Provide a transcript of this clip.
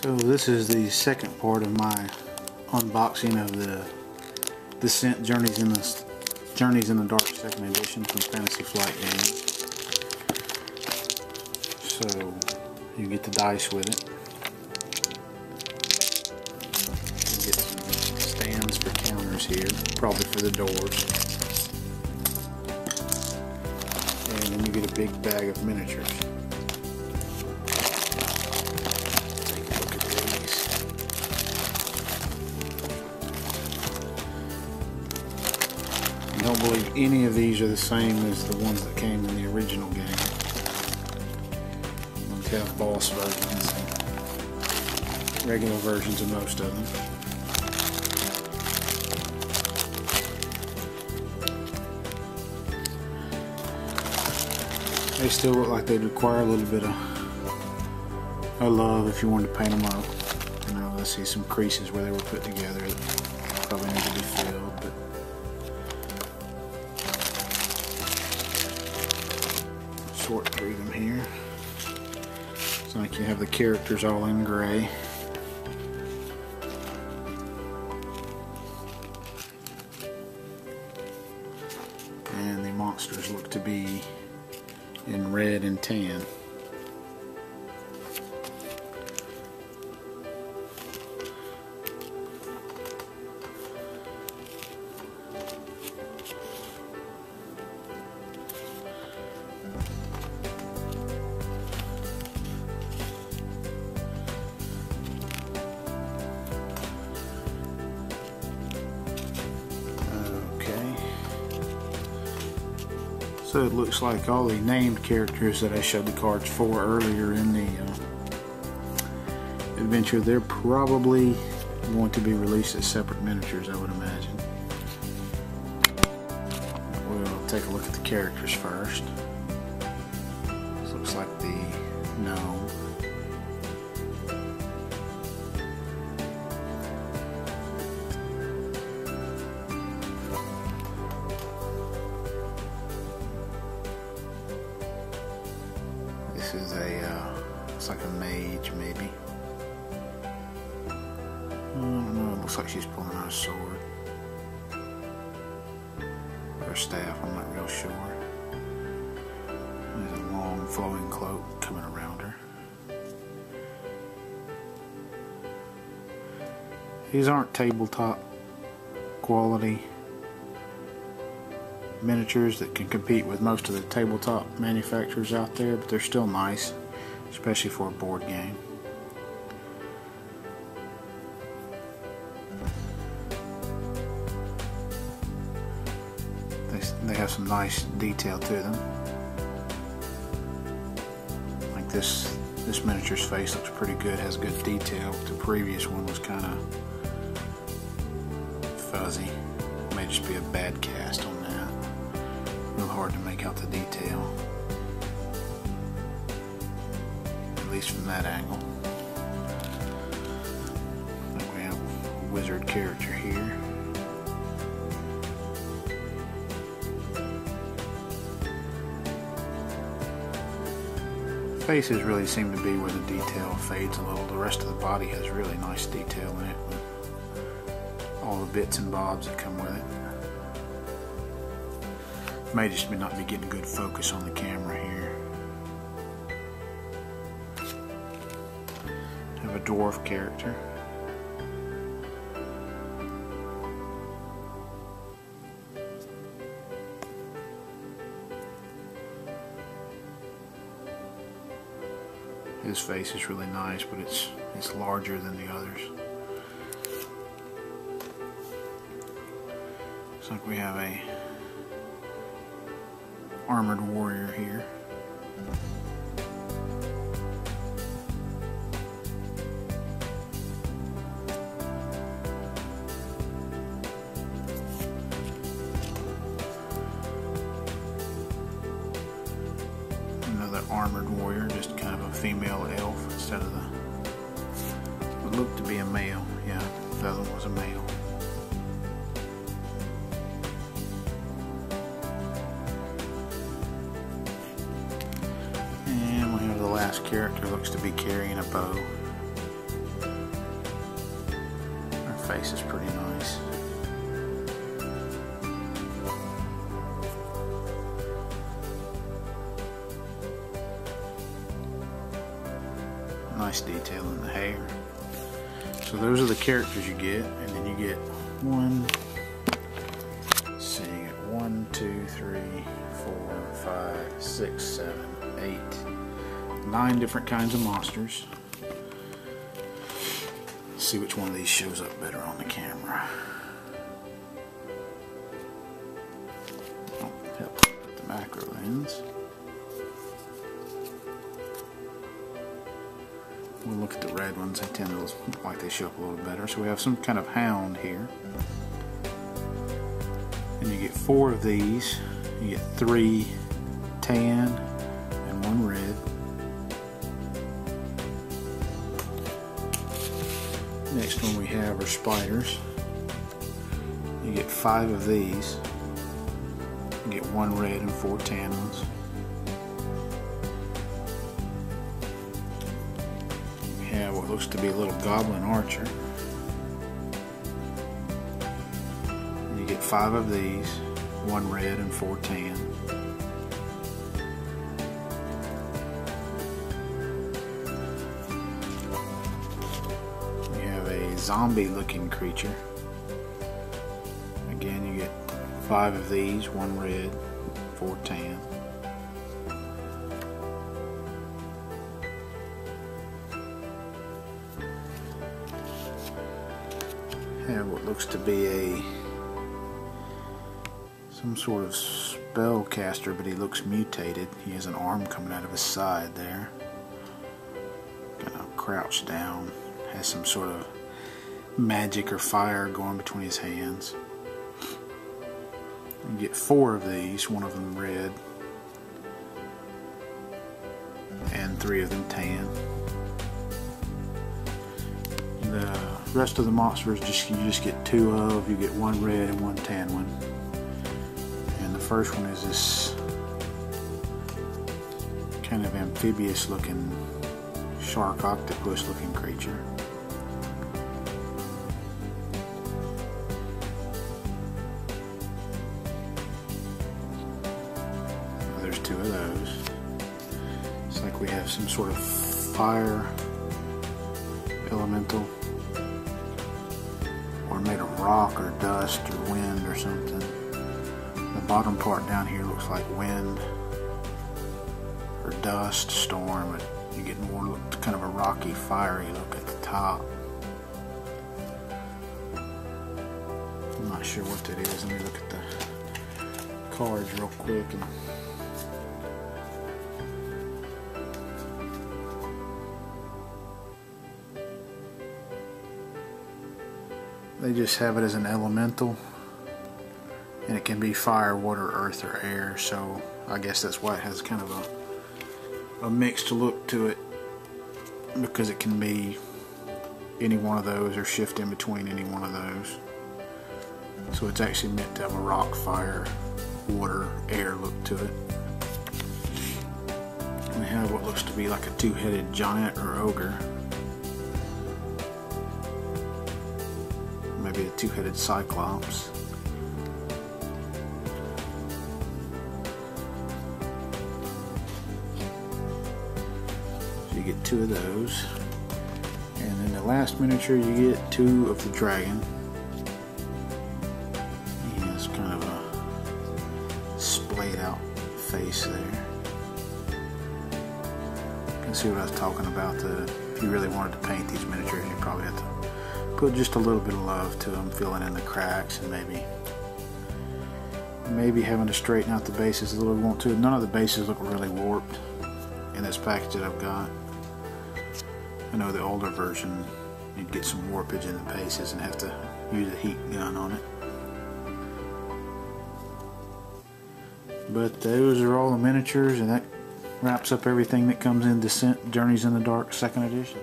So this is the second part of my unboxing of the Descent Journeys in the Dark 2nd edition from Fantasy Flight Games. So you get the dice with it. You get some stands for counters here, probably for the doors. And then you get a big bag of miniatures. I don't believe any of these are the same as the ones that came in the original game. We have boss versions and regular versions of most of them. They still look like they'd require a little bit of love if you wanted to paint them up. You know, let's see some creases where they were put together that probably need to be filled, but sort through them here. It's like you have the characters all in gray. And the monsters look to be in red and tan. So it looks like all the named characters that I showed the cards for earlier in the adventure, they're probably going to be released as separate miniatures, I would imagine. We'll take a look at the characters first. This looks like the gnome. This is looks like a mage, maybe. I don't know, it looks like she's pulling out a sword. Or a staff, I'm not real sure. There's a long flowing cloak coming around her. These aren't tabletop quality miniatures that can compete with most of the tabletop manufacturers out there, but they're still nice, especially for a board game. They have some nice detail to them. Like this miniature's face looks pretty good, has good detail. The previous one was kind of fuzzy. May just be a bad cast on that. Real hard to make out the detail, at least from that angle. I think we have a wizard character here. Faces really seem to be where the detail fades a little. The rest of the body has really nice detail in it, with all the bits and bobs that come with it. May just not be getting good focus on the camera here. Have a dwarf character. His face is really nice, but it's larger than the others. Looks like we have a armored warrior here. Another armored warrior, just kind of a female elf instead of what looked to be a male. Yeah, the other one was a male. last character looks to be carrying a bow. face is pretty nice. Nice detail in the hair. So those are the characters you get, and then you get one, let's see, you get 1, 2, 3, 4, 5, 6, 7, 8, 9 different kinds of monsters. Let's see which one of these shows up better on the camera. Oh, help with the macro lens. We'll look at the red ones. They tend to look like they show up a little better. So we have some kind of hound here. And you get 4 of these. You get 3 tan and 1 red. Next one we have are spiders. You get 5 of these. You get 1 red and 4 tan ones. Have what looks to be a little goblin archer. You get 5 of these, 1 red and 4 tan. You have a zombie looking creature. Again, you get 5 of these, 1 red, 4 tan. Have what looks to be some sort of spellcaster, but he looks mutated. He has an arm coming out of his side there, kind of crouched down, has some sort of magic or fire going between his hands. You get 4 of these, 1 of them red and 3 of them tan. The rest of the monsters you just get 2 of. You get 1 red and 1 tan one. And the first one is this kind of amphibious looking shark octopus looking creature. There's 2 of those. It's like we have some sort of fire elemental, or made of rock or dust or wind or something. The bottom part down here looks like wind or dust, storm, but you get more kind of a rocky, fiery look at the top. I'm not sure what that is. Let me look at the cards real quick. They just have it as an elemental, and it can be fire, water, earth, or air, so I guess that's why it has kind of a mixed look to it, because it can be any one of those or shift in between any one of those. So it's actually meant to have a rock, fire, water, air look to it. We have what looks to be like a 2-headed giant or ogre. Maybe a 2-headed cyclops. So you get 2 of those. And then the last miniature you get 2 of the dragon. He has kind of a splayed out face there. You can see what I was talking about. If you really wanted to paint these miniatures, you probably have to put just a little bit of love to them, filling in the cracks, and maybe having to straighten out the bases a little if you want to. None of the bases look really warped in this package that I've got. I know the older version, you'd get some warpage in the bases and have to use a heat gun on it. But those are all the miniatures, and that wraps up everything that comes in Descent Journeys in the Dark 2nd edition.